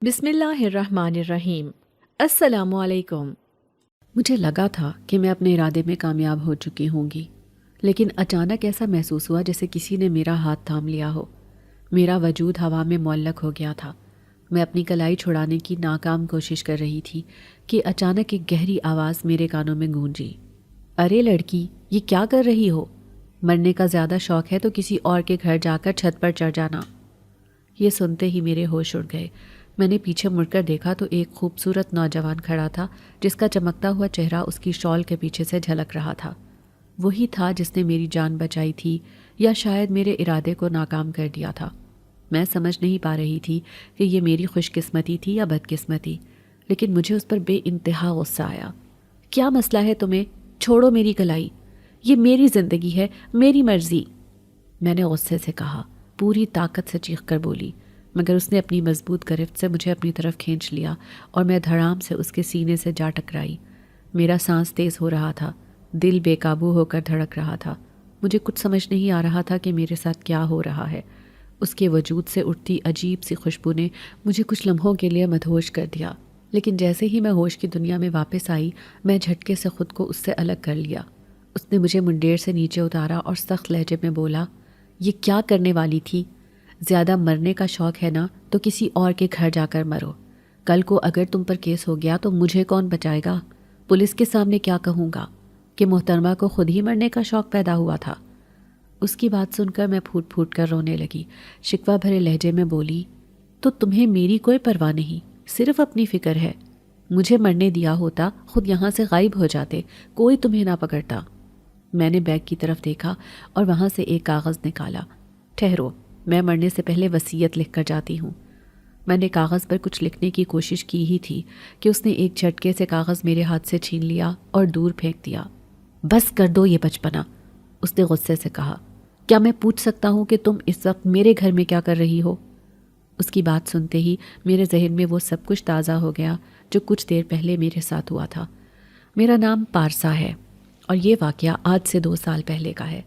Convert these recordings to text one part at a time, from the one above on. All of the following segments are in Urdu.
بسم اللہ الرحمن الرحیم۔ السلام علیکم۔ مجھے لگا تھا کہ میں اپنے ارادے میں کامیاب ہو چکی ہوں گی، لیکن اچانک ایسا محسوس ہوا جیسے کسی نے میرا ہاتھ تھام لیا ہو۔ میرا وجود ہوا میں معلق ہو گیا تھا۔ میں اپنی کلائی چھڑانے کی ناکام کوشش کر رہی تھی کہ اچانک ایک گہری آواز میرے کانوں میں گونجی۔ ارے لڑکی، یہ کیا کر رہی ہو؟ مرنے کا زیادہ شوق ہے تو کسی اور کے گھر جا کر چھت پر چڑھ جانا۔ یہ سنتے ہی میرے ہوش اڑ گئے۔ میں نے پیچھے مڑ کر دیکھا تو ایک خوبصورت نوجوان کھڑا تھا جس کا چمکتا ہوا چہرہ اس کی شال کے پیچھے سے جھلک رہا تھا۔ وہی تھا جس نے میری جان بچائی تھی یا شاید میرے ارادے کو ناکام کر دیا تھا۔ میں سمجھ نہیں پا رہی تھی کہ یہ میری خوش قسمتی تھی یا بدقسمتی، لیکن مجھے اس پر بے انتہا غصہ آیا۔ کیا مسئلہ ہے تمہیں؟ چھوڑو میری کلائی، یہ میری زندگی ہے، میری مرضی، میں نے غصے سے کہا۔ پوری طاقت سے چیخ کر بولی، مگر اس نے اپنی مضبوط گرفت سے مجھے اپنی طرف کھینچ لیا اور میں دھڑام سے اس کے سینے سے جا ٹکرائی۔ میرا سانس تیز ہو رہا تھا، دل بے قابو ہو کر دھڑک رہا تھا۔ مجھے کچھ سمجھ نہیں آ رہا تھا کہ میرے ساتھ کیا ہو رہا ہے۔ اس کے وجود سے اٹھتی عجیب سی خوشبو نے مجھے کچھ لمحوں کے لیے مدہوش کر دیا، لیکن جیسے ہی میں ہوش کی دنیا میں واپس آئی، میں جھٹکے سے خود کو اس سے الگ کر لیا۔ اس نے مجھے منڈیر سے نیچے اتارا اور سخت لہجے میں بولا، یہ کیا کرنے والی تھی؟ زیادہ مرنے کا شوق ہے نا تو کسی اور کے گھر جا کر مرو۔ کل کو اگر تم پر کیس ہو گیا تو مجھے کون بچائے گا؟ پولیس کے سامنے کیا کہوں گا کہ محترمہ کو خود ہی مرنے کا شوق پیدا ہوا تھا؟ اس کی بات سن کر میں پھوٹ پھوٹ کر رونے لگی۔ شکوہ بھرے لہجے میں بولی، تو تمہیں میری کوئی پرواہ نہیں، صرف اپنی فکر ہے۔ مجھے مرنے دیا ہوتا خود یہاں سے غائب ہو جاتے، کوئی تمہیں نہ پکڑتا۔ میں نے بیگ کی طرف دیکھا اور وہاں سے ایک کاغذ نکالا۔ ٹھہرو، میں مرنے سے پہلے وصیت لکھ کر جاتی ہوں۔ میں نے کاغذ پر کچھ لکھنے کی کوشش کی ہی تھی کہ اس نے ایک جھٹکے سے کاغذ میرے ہاتھ سے چھین لیا اور دور پھینک دیا۔ بس کر دو یہ بچپنا، اس نے غصے سے کہا۔ کیا میں پوچھ سکتا ہوں کہ تم اس وقت میرے گھر میں کیا کر رہی ہو؟ اس کی بات سنتے ہی میرے ذہن میں وہ سب کچھ تازہ ہو گیا جو کچھ دیر پہلے میرے ساتھ ہوا تھا۔ میرا نام پارسا ہے اور یہ واقعہ آج سے 2 سال پہلے کا ہے۔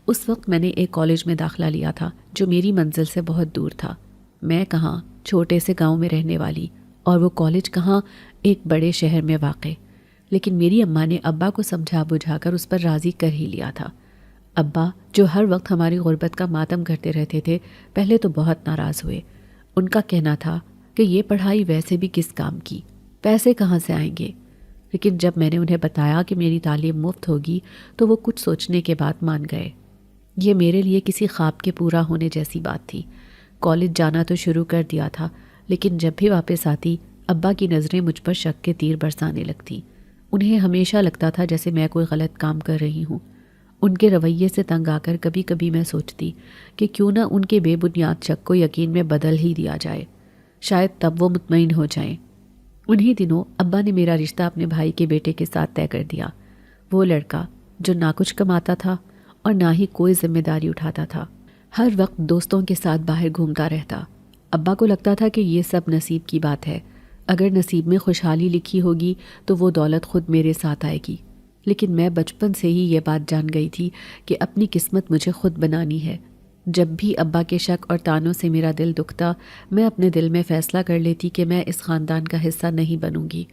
اس وقت میں نے ایک کالج میں داخلہ لیا تھا جو میری منزل سے بہت دور تھا۔ میں کہاں چھوٹے سے گاؤں میں رہنے والی، اور وہ کالج کہاں ایک بڑے شہر میں واقع۔ لیکن میری اماں نے ابا کو سمجھا بجھا کر اس پر راضی کر ہی لیا تھا۔ ابا، جو ہر وقت ہماری غربت کا ماتم کرتے رہتے تھے، پہلے تو بہت ناراض ہوئے۔ ان کا کہنا تھا کہ یہ پڑھائی ویسے بھی کس کام کی، پیسے کہاں سے آئیں گے؟ لیکن جب میں نے انہیں بتایا کہ میری تعلیم مفت ہوگی تو وہ کچھ سوچنے کے بعد مان گئے۔ یہ میرے لیے کسی خواب کے پورا ہونے جیسی بات تھی۔ کالج جانا تو شروع کر دیا تھا، لیکن جب بھی واپس آتی ابا کی نظریں مجھ پر شک کے تیر برسانے لگتی۔ انہیں ہمیشہ لگتا تھا جیسے میں کوئی غلط کام کر رہی ہوں۔ ان کے رویے سے تنگ آ کر کبھی کبھی میں سوچتی کہ کیوں نہ ان کے بے بنیاد شک کو یقین میں بدل ہی دیا جائے، شاید تب وہ مطمئن ہو جائیں۔ انہی دنوں ابا نے میرا رشتہ اپنے بھائی کے بیٹے کے ساتھ طے کر دیا۔ وہ لڑکا جو نہ کچھ کماتا تھا اور نہ ہی کوئی ذمہ داری اٹھاتا تھا، ہر وقت دوستوں کے ساتھ باہر گھومتا رہتا۔ ابا کو لگتا تھا کہ یہ سب نصیب کی بات ہے، اگر نصیب میں خوشحالی لکھی ہوگی تو وہ دولت خود میرے ساتھ آئے گی۔ لیکن میں بچپن سے ہی یہ بات جان گئی تھی کہ اپنی قسمت مجھے خود بنانی ہے۔ جب بھی ابا کے شک اور تانوں سے میرا دل دکھتا، میں اپنے دل میں فیصلہ کر لیتی کہ میں اس خاندان کا حصہ نہیں بنوں گی،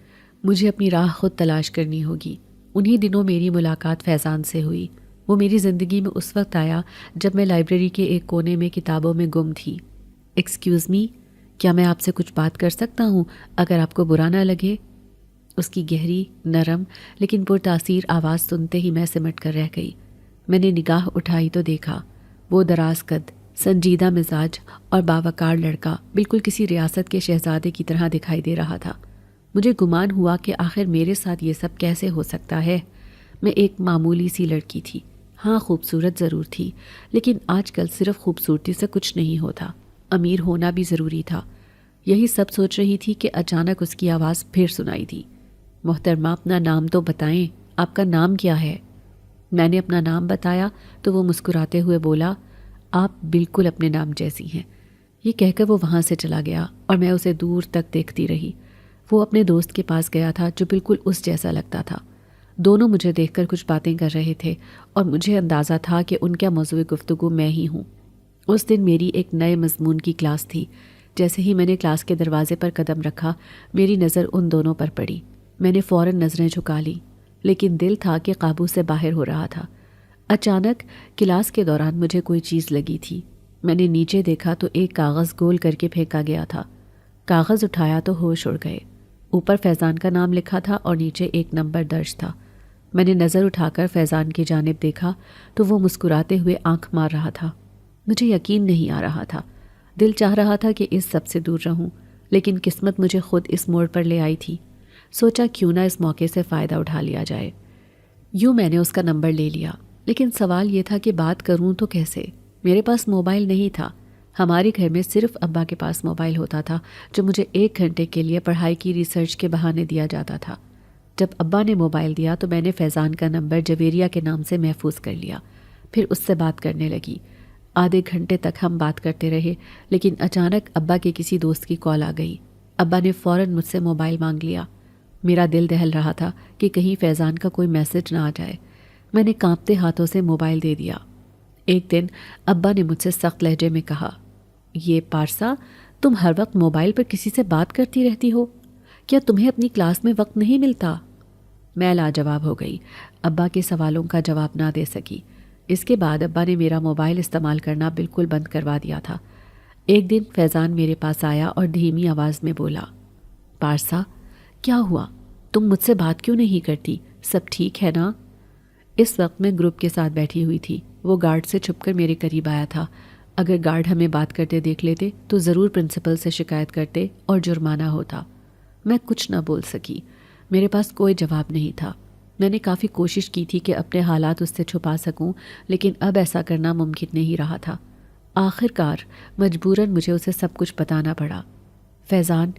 مجھے اپنی راہ خود تلاش کرنی ہوگی۔ انہی دنوں میری ملاقات فیضان سے ہوئی۔ وہ میری زندگی میں اس وقت آیا جب میں لائبریری کے ایک کونے میں کتابوں میں گم تھی۔ ایکسکیوز می، کیا میں آپ سے کچھ بات کر سکتا ہوں اگر آپ کو برا نہ لگے؟ اس کی گہری، نرم لیکن پرتاثیر آواز سنتے ہی میں سمٹ کر رہ گئی۔ میں نے نگاہ اٹھائی تو دیکھا وہ دراز قد، سنجیدہ مزاج اور باوقار لڑکا بالکل کسی ریاست کے شہزادے کی طرح دکھائی دے رہا تھا۔ مجھے گمان ہوا کہ آخر میرے ساتھ یہ سب کیسے ہو سکتا ہے؟ میں ایک معمولی سی لڑکی تھی، ہاں خوبصورت ضرور تھی، لیکن آج کل صرف خوبصورتی سے کچھ نہیں ہوتا، امیر ہونا بھی ضروری تھا۔ یہی سب سوچ رہی تھی کہ اچانک اس کی آواز پھر سنائی دی۔ محترمہ، اپنا نام تو بتائیں، آپ کا نام کیا ہے؟ میں نے اپنا نام بتایا تو وہ مسکراتے ہوئے بولا، آپ بالکل اپنے نام جیسی ہیں۔ یہ کہہ کر وہ وہاں سے چلا گیا اور میں اسے دور تک دیکھتی رہی۔ وہ اپنے دوست کے پاس گیا تھا جو بالکل اس جیسا لگتا تھا۔ دونوں مجھے دیکھ کر کچھ باتیں کر رہے تھے اور مجھے اندازہ تھا کہ ان کا موضوع گفتگو میں ہی ہوں۔ اس دن میری ایک نئے مضمون کی کلاس تھی جیسے ہی میں نے کلاس کے دروازے پر قدم رکھا میری نظر ان دونوں پر پڑی۔ میں نے فوراً نظریں جھکا لیں، لیکن دل تھا کہ قابو سے باہر ہو رہا تھا۔ اچانک کلاس کے دوران مجھے کوئی چیز لگی تھی۔ میں نے نیچے دیکھا تو ایک کاغذ گول کر کے پھینکا گیا تھا۔ کاغذ اٹھایا تو ہوش اڑ گئے۔ اوپر فیضان کا نام لکھا تھا اور نیچے ایک نمبر درج تھا۔ میں نے نظر اٹھا کر فیضان کی جانب دیکھا تو وہ مسکراتے ہوئے آنکھ مار رہا تھا۔ مجھے یقین نہیں آ رہا تھا۔ دل چاہ رہا تھا کہ اس سب سے دور رہوں، لیکن قسمت مجھے خود اس موڑ پر لے آئی تھی۔ سوچا کیوں نہ اس موقع سے فائدہ اٹھا لیا جائے۔ یوں میں نے اس کا نمبر لے لیا، لیکن سوال یہ تھا کہ بات کروں تو کیسے؟ میرے پاس موبائل نہیں تھا۔ ہمارے گھر میں صرف ابا کے پاس موبائل ہوتا تھا، جو مجھے 1 گھنٹے کے لیے پڑھائی کی ریسرچ کے بہانے دیا جاتا تھا۔ جب ابا نے موبائل دیا تو میں نے فیضان کا نمبر جویریہ کے نام سے محفوظ کر لیا، پھر اس سے بات کرنے لگی۔ آدھے گھنٹے تک ہم بات کرتے رہے، لیکن اچانک ابا کے کسی دوست کی کال آ گئی۔ ابا نے فوراً مجھ سے موبائل مانگ لیا۔ میرا دل دہل رہا تھا کہ کہیں فیضان کا کوئی میسج نہ آ جائے۔ میں نے کانپتے ہاتھوں سے موبائل دے دیا۔ ایک دن ابا نے مجھ سے سخت لہجے میں کہا، یہ پارسا، تم ہر وقت موبائل پر کسی سے بات کرتی رہتی ہو، کیا تمہیں اپنی کلاس میں وقت نہیں ملتا؟ میں لاجواب ہو گئی، ابا کے سوالوں کا جواب نہ دے سکی۔ اس کے بعد ابا نے میرا موبائل استعمال کرنا بالکل بند کروا دیا تھا۔ ایک دن فیضان میرے پاس آیا اور دھیمی آواز میں بولا، پارسا کیا ہوا؟ تم مجھ سے بات کیوں نہیں کرتی؟ سب ٹھیک ہے نا؟ اس وقت میں گروپ کے ساتھ بیٹھی ہوئی تھی۔ وہ گارڈ سے چھپ کر میرے قریب آیا تھا۔ اگر گارڈ ہمیں بات کرتے دیکھ لیتے تو ضرور پرنسپل سے شکایت کرتے اور جرمانہ ہوتا۔ میں کچھ نہ بول سکی۔ میرے پاس کوئی جواب نہیں تھا۔ میں نے کافی کوشش کی تھی کہ اپنے حالات اس سے چھپا سکوں، لیکن اب ایسا کرنا ممکن نہیں رہا تھا۔ آخر کار مجبوراً مجھے اسے سب کچھ بتانا پڑا۔ فیضان،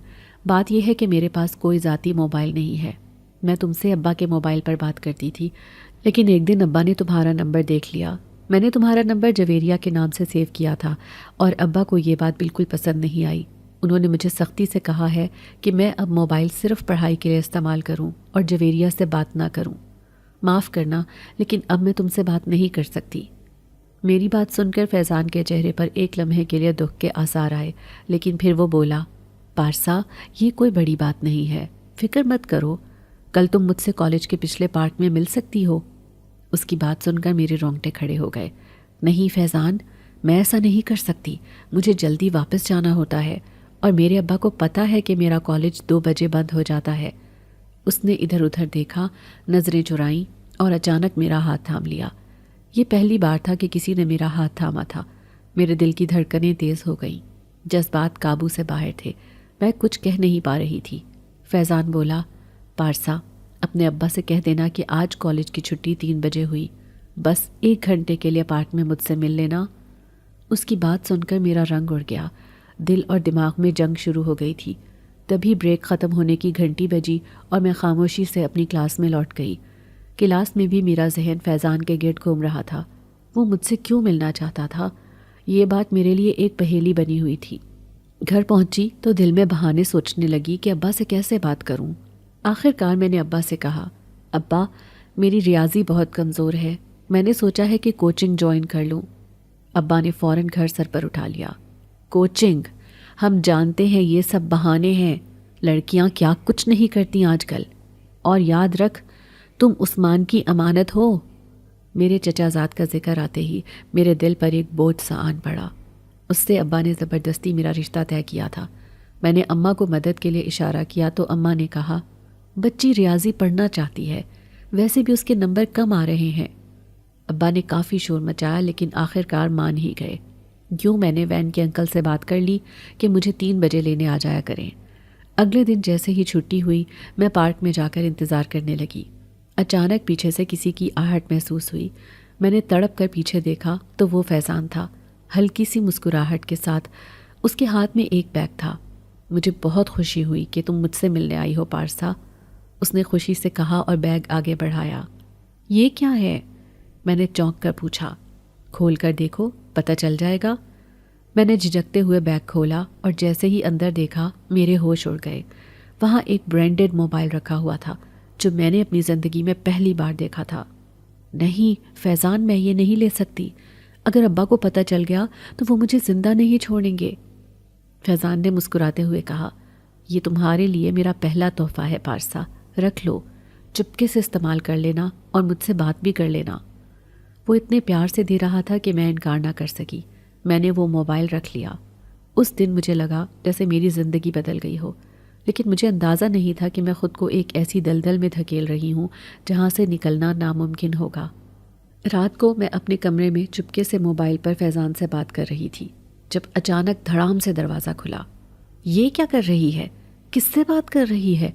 بات یہ ہے کہ میرے پاس کوئی ذاتی موبائل نہیں ہے۔ میں تم سے ابا کے موبائل پر بات کرتی تھی، لیکن ایک دن ابا نے تمہارا نمبر دیکھ لیا۔ میں نے تمہارا نمبر جویریہ کے نام سے سیو کیا تھا، اور ابا کو یہ بات بالکل پسند نہیں آئی۔ انہوں نے مجھے سختی سے کہا ہے کہ میں اب موبائل صرف پڑھائی کے لیے استعمال کروں اور جویریہ سے بات نہ کروں۔ معاف کرنا، لیکن اب میں تم سے بات نہیں کر سکتی۔ میری بات سن کر فیضان کے چہرے پر ایک لمحے کے لیے دکھ کے آثار آئے، لیکن پھر وہ بولا، پارسا یہ کوئی بڑی بات نہیں ہے، فکر مت کرو، کل تم مجھ سے کالج کے پچھلے پارک میں مل سکتی ہو۔ اس کی بات سن کر میرے رونگٹے کھڑے ہو گئے۔ نہیں فیضان، میں ایسا نہیں کر سکتی، مجھے جلدی واپس جانا ہوتا ہے، اور میرے ابا کو پتہ ہے کہ میرا کالج 2 بجے بند ہو جاتا ہے۔ اس نے ادھر ادھر دیکھا، نظریں چرائیں اور اچانک میرا ہاتھ تھام لیا۔ یہ پہلی بار تھا کہ کسی نے میرا ہاتھ تھاما تھا۔ میرے دل کی دھڑکنیں تیز ہو گئیں، جذبات قابو سے باہر تھے، میں کچھ کہہ نہیں پا رہی تھی۔ فیضان بولا، پارسا اپنے ابا سے کہہ دینا کہ آج کالج کی چھٹی 3 بجے ہوئی، بس 1 گھنٹے کے لیے پارک میں مجھ سے مل لینا۔ اس کی بات سن کر میرا رنگ اڑ گیا، دل اور دماغ میں جنگ شروع ہو گئی تھی۔ تبھی بریک ختم ہونے کی گھنٹی بجی اور میں خاموشی سے اپنی کلاس میں لوٹ گئی۔ کلاس میں بھی میرا ذہن فیضان کے گرد گھوم رہا تھا۔ وہ مجھ سے کیوں ملنا چاہتا تھا؟ یہ بات میرے لیے ایک پہیلی بنی ہوئی تھی۔ گھر پہنچی تو دل میں بہانے سوچنے لگی کہ ابا سے کیسے بات کروں۔ آخر کار میں نے ابا سے کہا، ابا میری ریاضی بہت کمزور ہے، میں نے سوچا ہے کہ کوچنگ جوائن کر لوں۔ ابا نے فوراً گھر سر پر اٹھا لیا۔ کوچنگ؟ ہم جانتے ہیں یہ سب بہانے ہیں، لڑکیاں کیا کچھ نہیں کرتی آج کل، اور یاد رکھ تم عثمان کی امانت ہو۔ میرے چچا زاد کا ذکر آتے ہی میرے دل پر ایک بوجھ سا آن پڑا۔ اس سے ابا نے زبردستی میرا رشتہ طے کیا تھا۔ میں نے اماں کو مدد کے لیے اشارہ کیا تو اماں نے کہا، بچی ریاضی پڑھنا چاہتی ہے، ویسے بھی اس کے نمبر کم آ رہے ہیں۔ ابا نے کافی شور مچایا، لیکن آخر کار مان ہی گئے۔ یوں میں نے وین کے انکل سے بات کر لی کہ مجھے 3 بجے لینے آ جایا کریں۔ اگلے دن جیسے ہی چھٹی ہوئی میں پارک میں جا کر انتظار کرنے لگی۔ اچانک پیچھے سے کسی کی آہٹ محسوس ہوئی۔ میں نے تڑپ کر پیچھے دیکھا تو وہ فیضان تھا، ہلکی سی مسکراہٹ کے ساتھ۔ اس کے ہاتھ میں ایک بیگ تھا۔ مجھے بہت خوشی ہوئی کہ تم مجھ سے ملنے آئی ہو پارسا، اس نے خوشی سے کہا اور بیگ آگے بڑھایا۔ یہ کیا ہے؟ میں نے چونک کر پوچھا۔ کھول کر دیکھو، پتہ چل جائے گا۔ میں نے جھجکتے ہوئے بیگ کھولا اور جیسے ہی اندر دیکھا میرے ہوش اڑ گئے۔ وہاں ایک برانڈڈ موبائل رکھا ہوا تھا جو میں نے اپنی زندگی میں پہلی بار دیکھا تھا۔ نہیں فیضان، میں یہ نہیں لے سکتی، اگر ابا کو پتہ چل گیا تو وہ مجھے زندہ نہیں چھوڑیں گے۔ فیضان نے مسکراتے ہوئے کہا، یہ تمہارے لیے میرا پہلا تحفہ ہے پارسا، رکھ لو، چپکے سے استعمال کر لینا اور مجھ سے بات بھی کر لینا۔ وہ اتنے پیار سے دے رہا تھا کہ میں انکار نہ کر سکی۔ میں نے وہ موبائل رکھ لیا۔ اس دن مجھے لگا جیسے میری زندگی بدل گئی ہو، لیکن مجھے اندازہ نہیں تھا کہ میں خود کو ایک ایسی دلدل میں دھکیل رہی ہوں جہاں سے نکلنا ناممکن ہوگا۔ رات کو میں اپنے کمرے میں چپکے سے موبائل پر فیضان سے بات کر رہی تھی جب اچانک دھڑام سے دروازہ کھلا۔ یہ کیا کر رہی ہے؟ کس سے بات کر رہی ہے؟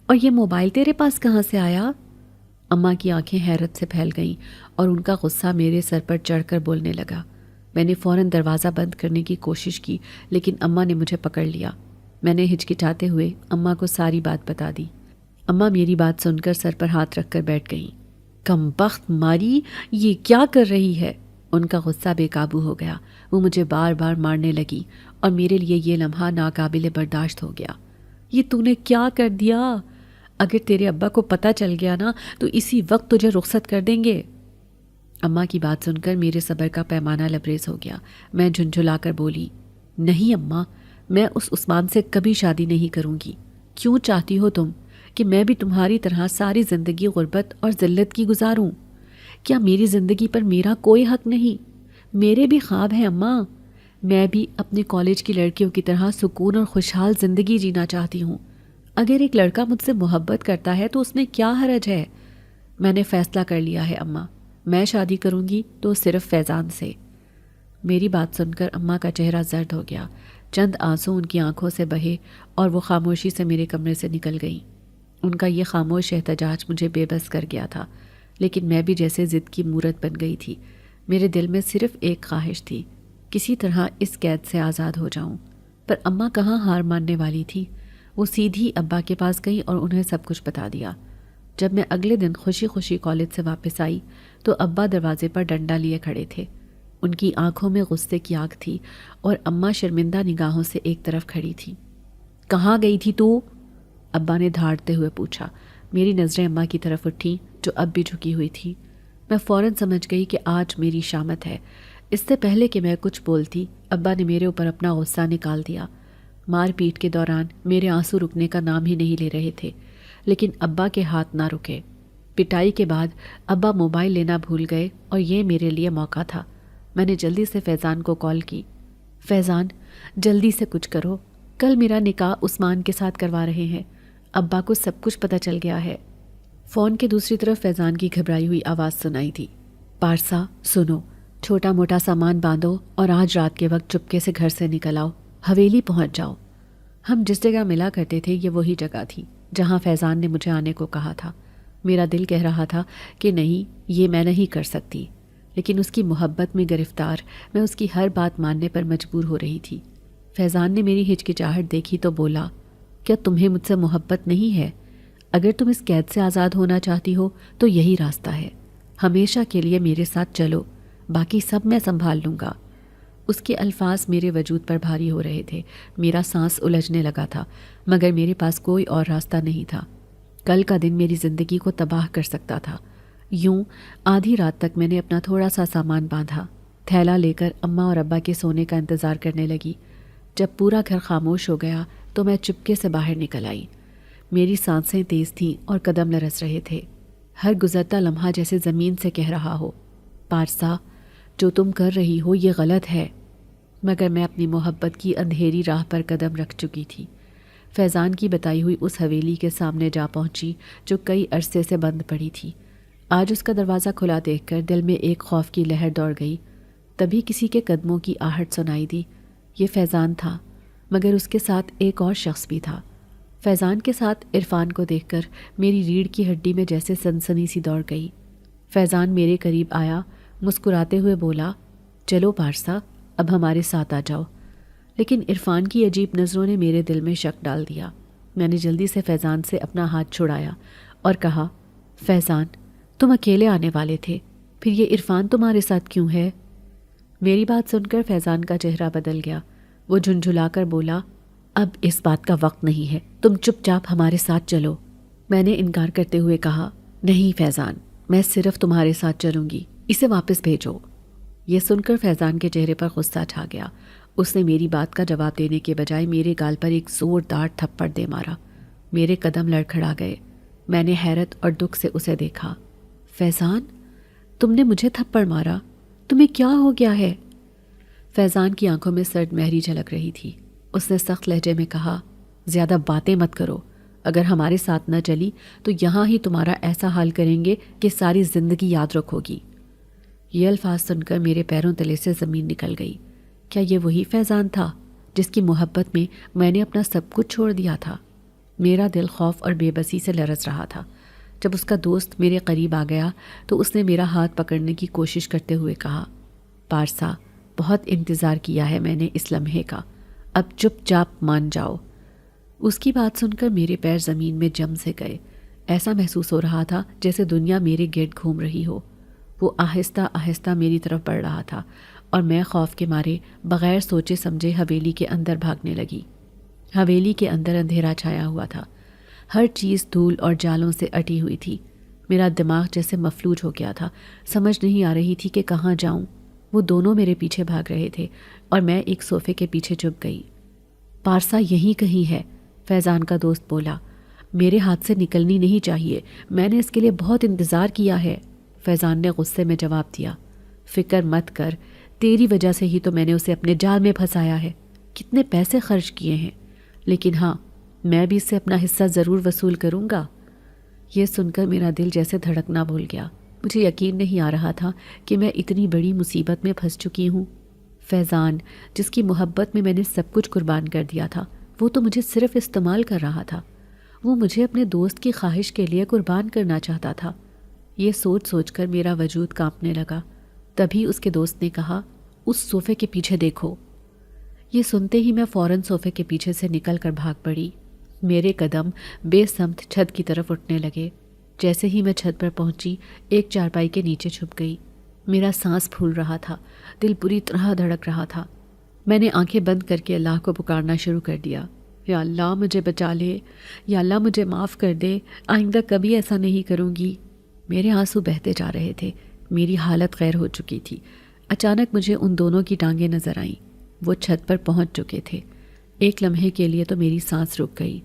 اور یہ موبائل تیرے پاس کہاں سے آیا؟ اماں کی آنکھیں حیرت سے پھیل گئیں اور ان کا غصہ میرے سر پر چڑھ کر بولنے لگا۔ میں نے فوراً دروازہ بند کرنے کی کوشش کی، لیکن اماں نے مجھے پکڑ لیا۔ میں نے ہچکچاتے ہوئے اماں کو ساری بات بتا دی۔ اماں میری بات سن کر سر پر ہاتھ رکھ کر بیٹھ گئیں۔ کمبخت ماری، یہ کیا کر رہی ہے؟ ان کا غصہ بے قابو ہو گیا۔ وہ مجھے بار بار مارنے لگی اور میرے لیے یہ لمحہ ناقابل برداشت ہو گیا۔ یہ تو نے کیا کر دیا؟ اگر تیرے ابا کو پتہ چل گیا نا تو اسی وقت تجھے رخصت کر دیں گے۔ اماں کی بات سن کر میرے صبر کا پیمانہ لبریز ہو گیا۔ میں جھنجھلا کر بولی، نہیں اماں، میں اس عثمان سے کبھی شادی نہیں کروں گی۔ کیوں چاہتی ہو تم کہ میں بھی تمہاری طرح ساری زندگی غربت اور ذلت کی گزاروں؟ کیا میری زندگی پر میرا کوئی حق نہیں؟ میرے بھی خواب ہیں اماں۔ میں بھی اپنے کالج کی لڑکیوں کی طرح سکون اور خوشحال زندگی جینا چاہتی ہوں۔ اگر ایک لڑکا مجھ سے محبت کرتا ہے تو اس میں کیا حرج ہے؟ میں نے فیصلہ کر لیا ہے اماں، میں شادی کروں گی تو صرف فیضان سے۔ میری بات سن کر اماں کا چہرہ زرد ہو گیا۔ چند آنسو ان کی آنکھوں سے بہے اور وہ خاموشی سے میرے کمرے سے نکل گئیں۔ ان کا یہ خاموش احتجاج مجھے بے بس کر گیا تھا، لیکن میں بھی جیسے ضد کی مورت بن گئی تھی۔ میرے دل میں صرف ایک خواہش تھی، کسی طرح اس قید سے آزاد ہو جاؤں۔ پر اماں کہاں ہار ماننے والی تھی۔ وہ سیدھی ابا کے پاس گئی اور انہیں سب کچھ بتا دیا۔ جب میں اگلے دن خوشی خوشی کالج سے واپس آئی تو ابا دروازے پر ڈنڈا لیے کھڑے تھے۔ ان کی آنکھوں میں غصے کی آگ تھی اور اماں شرمندہ نگاہوں سے ایک طرف کھڑی تھی۔ کہاں گئی تھی تو؟ ابا نے دھاڑتے ہوئے پوچھا۔ میری نظریں اماں کی طرف اٹھیں جو اب بھی جھکی ہوئی تھی۔ میں فوراً سمجھ گئی کہ آج میری شامت ہے۔ اس سے پہلے کہ میں کچھ بولتی، ابا نے میرے اوپر اپنا غصہ نکال دیا۔ مار پیٹ کے دوران میرے آنسو رکنے کا نام ہی نہیں لے رہے تھے، لیکن ابا کے ہاتھ نہ رکے۔ پٹائی کے بعد ابا موبائل لینا بھول گئے اور یہ میرے لیے موقع تھا۔ میں نے جلدی سے فیضان کو کال کی۔ فیضان، جلدی سے کچھ کرو، کل میرا نکاح عثمان کے ساتھ کروا رہے ہیں۔ ابا کو سب کچھ پتہ چل گیا ہے۔ فون کے دوسری طرف فیضان کی گھبرائی ہوئی آواز سنائی تھی۔ پارسا سنو، چھوٹا موٹا سامان باندھو اور آج رات کے وقت چپکے سے گھر سے نکل آؤ، حویلی پہنچ جاؤ۔ ہم جس جگہ ملا کرتے تھے یہ وہی جگہ تھی جہاں فیضان نے مجھے آنے کو کہا تھا۔ میرا دل کہہ رہا تھا کہ نہیں، یہ میں نہیں کر سکتی، لیکن اس کی محبت میں گرفتار میں اس کی ہر بات ماننے پر مجبور ہو رہی تھی۔ فیضان نے میری ہچکچاہٹ دیکھی تو بولا، کیا تمہیں مجھ سے محبت نہیں ہے؟ اگر تم اس قید سے آزاد ہونا چاہتی ہو تو یہی راستہ ہے، ہمیشہ کے لیے میرے ساتھ چلو، باقی سب میں سنبھال لوں گا۔ اس کے الفاظ میرے وجود پر بھاری ہو رہے تھے۔ میرا سانس الجھنے لگا تھا، مگر میرے پاس کوئی اور راستہ نہیں تھا۔ کل کا دن میری زندگی کو تباہ کر سکتا تھا۔ یوں آدھی رات تک میں نے اپنا تھوڑا سا سامان باندھا، تھیلا لے کر اماں اور ابا کے سونے کا انتظار کرنے لگی۔ جب پورا گھر خاموش ہو گیا تو میں چپکے سے باہر نکل آئی۔ میری سانسیں تیز تھیں اور قدم لرز رہے تھے۔ ہر گزرتا لمحہ جیسے زمین سے کہہ رہا ہو، پارسا، جو تم کر رہی ہو یہ غلط ہے۔ مگر میں اپنی محبت کی اندھیری راہ پر قدم رکھ چکی تھی۔ فیضان کی بتائی ہوئی اس حویلی کے سامنے جا پہنچی جو کئی عرصے سے بند پڑی تھی۔ آج اس کا دروازہ کھلا دیکھ کر دل میں ایک خوف کی لہر دوڑ گئی۔ تبھی کسی کے قدموں کی آہٹ سنائی دی۔ یہ فیضان تھا، مگر اس کے ساتھ ایک اور شخص بھی تھا۔ فیضان کے ساتھ عرفان کو دیکھ کر میری ریڑھ کی ہڈی میں جیسے سنسنی سی دوڑ گئی۔ فیضان میرے قریب آیا، مسکراتے ہوئے بولا، چلو پارسا، اب ہمارے ساتھ آ جاؤ۔ لیکن عرفان کی عجیب نظروں نے میرے دل میں شک ڈال دیا۔ میں نے جلدی سے فیضان سے اپنا ہاتھ چھڑایا اور کہا، فیضان، تم اکیلے آنے والے تھے، پھر یہ عرفان تمہارے ساتھ کیوں ہے؟ میری بات سن کر فیضان کا چہرہ بدل گیا۔ وہ جھنجھلا کر بولا، اب اس بات کا وقت نہیں ہے، تم چپ چاپ ہمارے ساتھ چلو۔ میں نے انکار کرتے ہوئے کہا، نہیں فیضان، میں صرف تمہارے ساتھ چلوں گی، اسے واپس بھیجو۔ یہ سن کر فیضان کے چہرے پر غصہ چھا گیا اس نے میری بات کا جواب دینے کے بجائے میرے گال پر ایک زوردار تھپڑ دے مارا۔ میرے قدم لڑکھڑا گئے۔ میں نے حیرت اور دکھ سے اسے دیکھا۔ فیضان، تم نے مجھے تھپڑ مارا؟ تمہیں کیا ہو گیا ہے؟ فیضان کی آنکھوں میں سرد مہری جھلک رہی تھی۔ اس نے سخت لہجے میں کہا، زیادہ باتیں مت کرو، اگر ہمارے ساتھ نہ چلی تو یہاں ہی تمہارا ایسا حال کریں گے کہ ساری زندگی یاد رکھو گی۔ یہ الفاظ سن کر میرے پیروں تلے سے زمین نکل گئی۔ کیا یہ وہی فیضان تھا جس کی محبت میں نے اپنا سب کچھ چھوڑ دیا تھا؟ میرا دل خوف اور بے بسی سے لرز رہا تھا۔ جب اس کا دوست میرے قریب آ گیا تو اس نے میرا ہاتھ پکڑنے کی کوشش کرتے ہوئے کہا، پارسا، بہت انتظار کیا ہے میں نے اس لمحے کا، اب چپ چاپ مان جاؤ۔ اس کی بات سن کر میرے پیر زمین میں جم سے گئے۔ ایسا محسوس ہو رہا تھا جیسے دنیا میرے گرد گھوم رہی ہو۔ وہ آہستہ آہستہ میری طرف بڑھ رہا تھا اور میں خوف کے مارے بغیر سوچے سمجھے حویلی کے اندر بھاگنے لگی۔ حویلی کے اندر اندھیرا چھایا ہوا تھا۔ ہر چیز دھول اور جالوں سے اٹی ہوئی تھی۔ میرا دماغ جیسے مفلوج ہو گیا تھا، سمجھ نہیں آ رہی تھی کہ کہاں جاؤں۔ وہ دونوں میرے پیچھے بھاگ رہے تھے اور میں ایک صوفے کے پیچھے چھپ گئی۔ پارسا یہیں کہیں ہے، فیضان کا دوست بولا۔ میرے ہاتھ سے نکلنی نہیں چاہیے، میں نے اس کے لیے بہت انتظار کیا ہے، فیضان نے غصے میں جواب دیا۔ فکر مت کر، تیری وجہ سے ہی تو میں نے اسے اپنے جال میں پھنسایا ہے۔ کتنے پیسے خرچ کیے ہیں، لیکن ہاں، میں بھی اس سے اپنا حصہ ضرور وصول کروں گا۔ یہ سن کر میرا دل جیسے دھڑکنا بھول گیا۔ مجھے یقین نہیں آ رہا تھا کہ میں اتنی بڑی مصیبت میں پھنس چکی ہوں۔ فیضان، جس کی محبت میں نے سب کچھ قربان کر دیا تھا، وہ تو مجھے صرف استعمال کر رہا تھا۔ وہ مجھے اپنے دوست کی خواہش کے لیے قربان کرنا چاہتا تھا۔ یہ سوچ سوچ کر میرا وجود کانپنے لگا۔ تبھی اس کے دوست نے کہا، اس صوفے کے پیچھے دیکھو۔ یہ سنتے ہی میں فوراً صوفے کے پیچھے سے نکل کر بھاگ پڑی۔ میرے قدم بے سمت چھت کی طرف اٹھنے لگے۔ جیسے ہی میں چھت پر پہنچی، ایک چارپائی کے نیچے چھپ گئی۔ میرا سانس پھول رہا تھا، دل بری طرح دھڑک رہا تھا۔ میں نے آنکھیں بند کر کے اللہ کو پکارنا شروع کر دیا، یا اللہ مجھے بچا لے، یا اللہ مجھے معاف کر دے، آئندہ کبھی ایسا نہیں کروں گی۔ میرے آنسو بہتے جا رہے تھے، میری حالت غیر ہو چکی تھی۔ اچانک مجھے ان دونوں کی ٹانگیں نظر آئیں۔ وہ چھت پر پہنچ چکے تھے۔ ایک لمحے کے لیے تو میری سانس رک گئی۔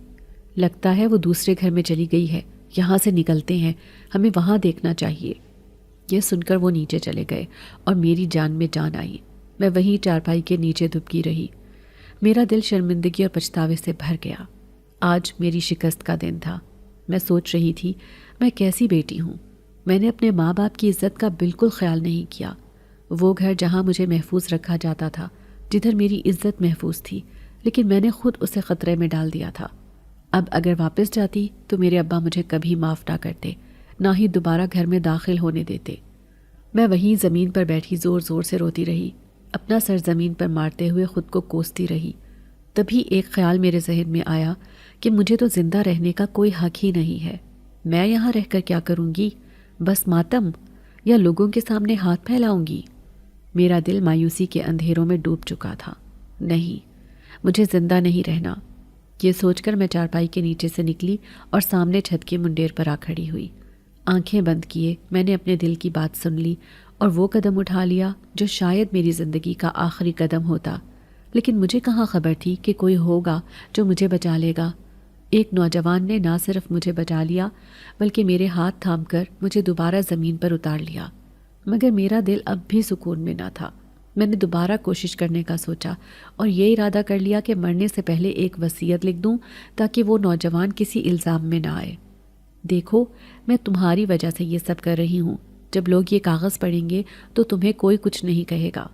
لگتا ہے وہ دوسرے گھر میں چلی گئی ہے، یہاں سے نکلتے ہیں، ہمیں وہاں دیکھنا چاہیے۔ یہ سن کر وہ نیچے چلے گئے اور میری جان میں جان آئی۔ میں وہیں چارپائی کے نیچے دبکی رہی۔ میرا دل شرمندگی اور پچھتاوے سے بھر گیا۔ آج میری شکست کا دن تھا۔ میں سوچ رہی تھی، میں کیسی بیٹی ہوں۔ میں نے اپنے ماں باپ کی عزت کا بالکل خیال نہیں کیا۔ وہ گھر جہاں مجھے محفوظ رکھا جاتا تھا، جدھر میری عزت محفوظ تھی، لیکن میں نے خود اسے خطرے میں ڈال دیا تھا۔ اب اگر واپس جاتی تو میرے ابا مجھے کبھی معاف نہ کرتے، نہ ہی دوبارہ گھر میں داخل ہونے دیتے۔ میں وہیں زمین پر بیٹھی زور زور سے روتی رہی، اپنا سر زمین پر مارتے ہوئے خود کو کوستی رہی۔ تبھی ایک خیال میرے ذہن میں آیا کہ مجھے تو زندہ رہنے کا کوئی حق ہی نہیں ہے۔ میں یہاں رہ کر کیا کروں گی؟ بس ماتم، یا لوگوں کے سامنے ہاتھ پھیلاؤں گی؟ میرا دل مایوسی کے اندھیروں میں ڈوب چکا تھا۔ نہیں، مجھے زندہ نہیں رہنا۔ یہ سوچ کر میں چارپائی کے نیچے سے نکلی اور سامنے چھت کے منڈیر پر آ کھڑی ہوئی۔ آنکھیں بند کیے میں نے اپنے دل کی بات سن لی اور وہ قدم اٹھا لیا جو شاید میری زندگی کا آخری قدم ہوتا، لیکن مجھے کہاں خبر تھی کہ کوئی ہوگا جو مجھے بچا لے گا۔ ایک نوجوان نے نہ صرف مجھے بچا لیا بلکہ میرے ہاتھ تھام کر مجھے دوبارہ زمین پر اتار لیا۔ مگر میرا دل اب بھی سکون میں نہ تھا۔ میں نے دوبارہ کوشش کرنے کا سوچا اور یہ ارادہ کر لیا کہ مرنے سے پہلے ایک وصیت لکھ دوں تاکہ وہ نوجوان کسی الزام میں نہ آئے۔ دیکھو، میں تمہاری وجہ سے یہ سب کر رہی ہوں۔ جب لوگ یہ کاغذ پڑھیں گے تو تمہیں کوئی کچھ نہیں کہے گا۔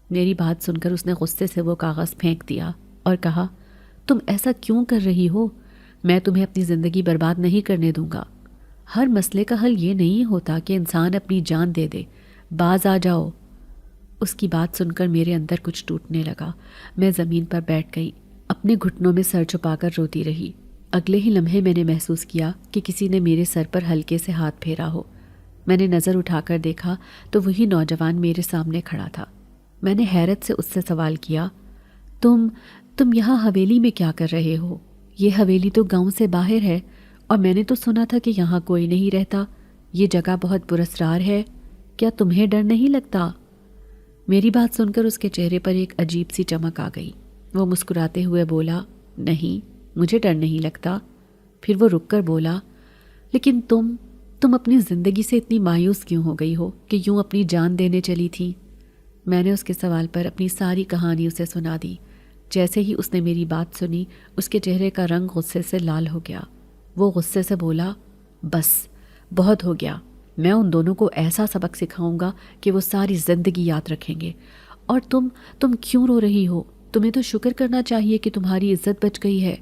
میری بات سن کر اس نے غصے سے وہ کاغذ پھینک دیا اور کہا، تم ایسا کیوں کر رہی ہو؟ میں تمہیں اپنی زندگی برباد نہیں کرنے دوں گا۔ ہر مسئلے کا حل یہ نہیں ہوتا کہ انسان اپنی جان دے دے۔ باز آ جاؤ۔ اس کی بات سن کر میرے اندر کچھ ٹوٹنے لگا۔ میں زمین پر بیٹھ گئی، اپنے گھٹنوں میں سر چھپا کر روتی رہی۔ اگلے ہی لمحے میں نے محسوس کیا کہ کسی نے میرے سر پر ہلکے سے ہاتھ پھیرا ہو۔ میں نے نظر اٹھا کر دیکھا تو وہی نوجوان میرے سامنے کھڑا تھا۔ میں نے حیرت سے اس سے سوال کیا، تم یہاں حویلی میں کیا کر رہے ہو؟ یہ حویلی تو گاؤں سے باہر ہے اور میں نے تو سنا تھا کہ یہاں کوئی نہیں رہتا۔ یہ جگہ بہت پراسرار ہے، کیا تمہیں ڈر نہیں لگتا؟ میری بات سن کر اس کے چہرے پر ایک عجیب سی چمک آ گئی۔ وہ مسکراتے ہوئے بولا، نہیں مجھے ڈر نہیں لگتا۔ پھر وہ رک کر بولا، لیکن تم اپنی زندگی سے اتنی مایوس کیوں ہو گئی ہو کہ یوں اپنی جان دینے چلی تھی؟ میں نے اس کے سوال پر اپنی ساری کہانی اسے سنا دی۔ جیسے ہی اس نے میری بات سنی، اس کے چہرے کا رنگ غصے سے لال ہو گیا۔ وہ غصے سے بولا، بس بہت ہو گیا، میں ان دونوں کو ایسا سبق سکھاؤں گا کہ وہ ساری زندگی یاد رکھیں گے۔ اور تم کیوں رو رہی ہو؟ تمہیں تو شکر کرنا چاہیے کہ تمہاری عزت بچ گئی ہے۔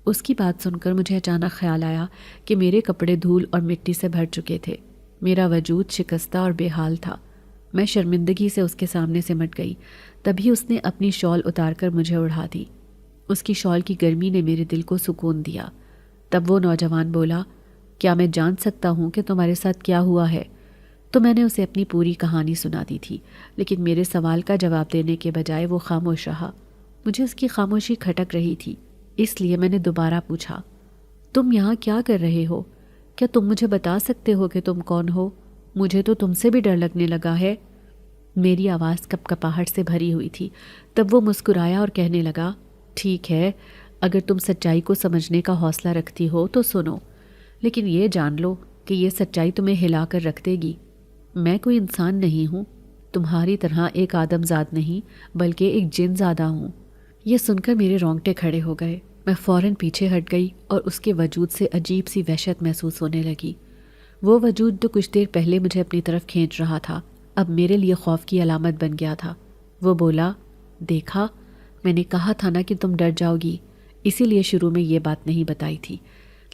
اس کی بات سن کر مجھے اچانک خیال آیا کہ میرے کپڑے دھول اور مٹی سے بھر چکے تھے، میرا وجود شکستہ اور بے حال تھا۔ میں شرمندگی سے اس کے سامنے سمٹ گئی۔ تبھی اس نے اپنی شال اتار کر مجھے اڑا دی۔ اس کی شال کی گرمی نے میرے دل کو سکون دیا۔ تب وہ نوجوان بولا، کیا میں جان سکتا ہوں کہ تمہارے ساتھ کیا ہوا ہے؟ تو میں نے اسے اپنی پوری کہانی سنا دی تھی، لیکن میرے سوال کا جواب دینے کے بجائے وہ خاموش رہا۔ مجھے اس کی خاموشی کھٹک رہی تھی، اس لیے میں نے دوبارہ پوچھا، تم یہاں کیا کر رہے ہو؟ کیا تم مجھے بتا سکتے ہو کہ تم کون ہو؟ مجھے تو تم سے بھی ڈر لگنے لگا ہے۔ میری آواز کپ کپاہٹ سے بھری ہوئی تھی۔ تب وہ مسکرایا اور کہنے لگا، ٹھیک ہے، اگر تم سچائی کو سمجھنے کا حوصلہ رکھتی ہو تو سنو، لیکن یہ جان لو کہ یہ سچائی تمہیں ہلا کر رکھ دے گی۔ میں کوئی انسان نہیں ہوں، تمہاری طرح ایک آدم زاد نہیں بلکہ ایک جن زادہ ہوں۔ یہ سن کر میرے رونگٹے کھڑے ہو گئے۔ میں فوراً پیچھے ہٹ گئی اور اس کے وجود سے عجیب سی وحشت محسوس ہونے لگی۔ وہ وجود جو کچھ دیر پہلے مجھے اپنی طرف کھینچ رہا تھا، اب میرے لیے خوف کی علامت بن گیا تھا۔ وہ بولا، دیکھا، میں نے کہا تھا نا کہ تم ڈر جاؤ گی، اسی لیے شروع میں یہ بات نہیں بتائی تھی۔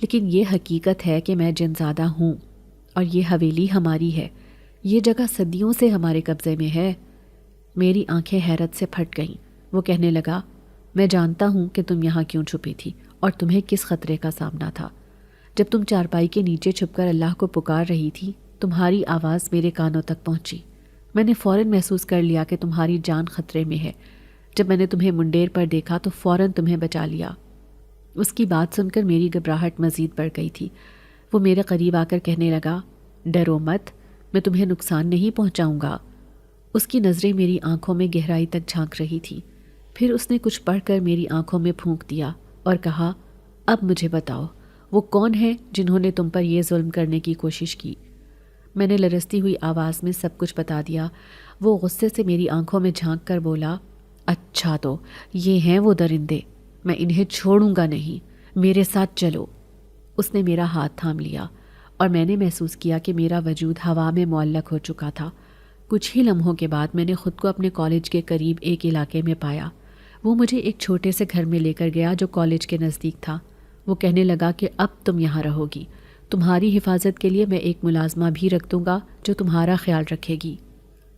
لیکن یہ حقیقت ہے کہ میں جن زادہ ہوں، اور یہ حویلی ہماری ہے، یہ جگہ صدیوں سے ہمارے قبضے میں ہے۔ میری آنکھیں حیرت سے پھٹ گئیں۔ وہ کہنے لگا، میں جانتا ہوں کہ تم یہاں کیوں چھپی تھی اور تمہیں کس خطرے کا سامنا تھا۔ جب تم چارپائی کے نیچے چھپ کر اللہ کو پکار رہی تھی، تمہاری آواز میرے کانوں تک پہنچی۔ میں نے فوراً محسوس کر لیا کہ تمہاری جان خطرے میں ہے۔ جب میں نے تمہیں منڈیر پر دیکھا تو فوراً تمہیں بچا لیا۔ اس کی بات سن کر میری گھبراہٹ مزید بڑھ گئی تھی۔ وہ میرے قریب آ کر کہنے لگا، ڈرو مت، میں تمہیں نقصان نہیں پہنچاؤں گا۔ اس کی نظریں میری آنکھوں میں گہرائی تک جھانک رہی تھی۔ پھر اس نے کچھ پڑھ کر میری آنکھوں میں پھونک دیا اور کہا، اب مجھے بتاؤ، وہ کون ہیں جنہوں نے تم پر یہ ظلم کرنے کی کوشش کی؟ میں نے لرزتی ہوئی آواز میں سب کچھ بتا دیا۔ وہ غصے سے میری آنکھوں میں جھانک کر بولا، اچھا تو یہ ہیں وہ درندے، میں انہیں چھوڑوں گا نہیں، میرے ساتھ چلو۔ اس نے میرا ہاتھ تھام لیا اور میں نے محسوس کیا کہ میرا وجود ہوا میں معلق ہو چکا تھا۔ کچھ ہی لمحوں کے بعد میں نے خود کو اپنے کالج کے قریب ایک علاقے میں پایا۔ وہ مجھے ایک چھوٹے سے گھر میں لے کر گیا جو کالج کے نزدیک تھا۔ وہ کہنے لگا کہ اب تم یہاں رہو گی، تمہاری حفاظت کے لیے میں ایک ملازمہ بھی رکھ دوں گا جو تمہارا خیال رکھے گی۔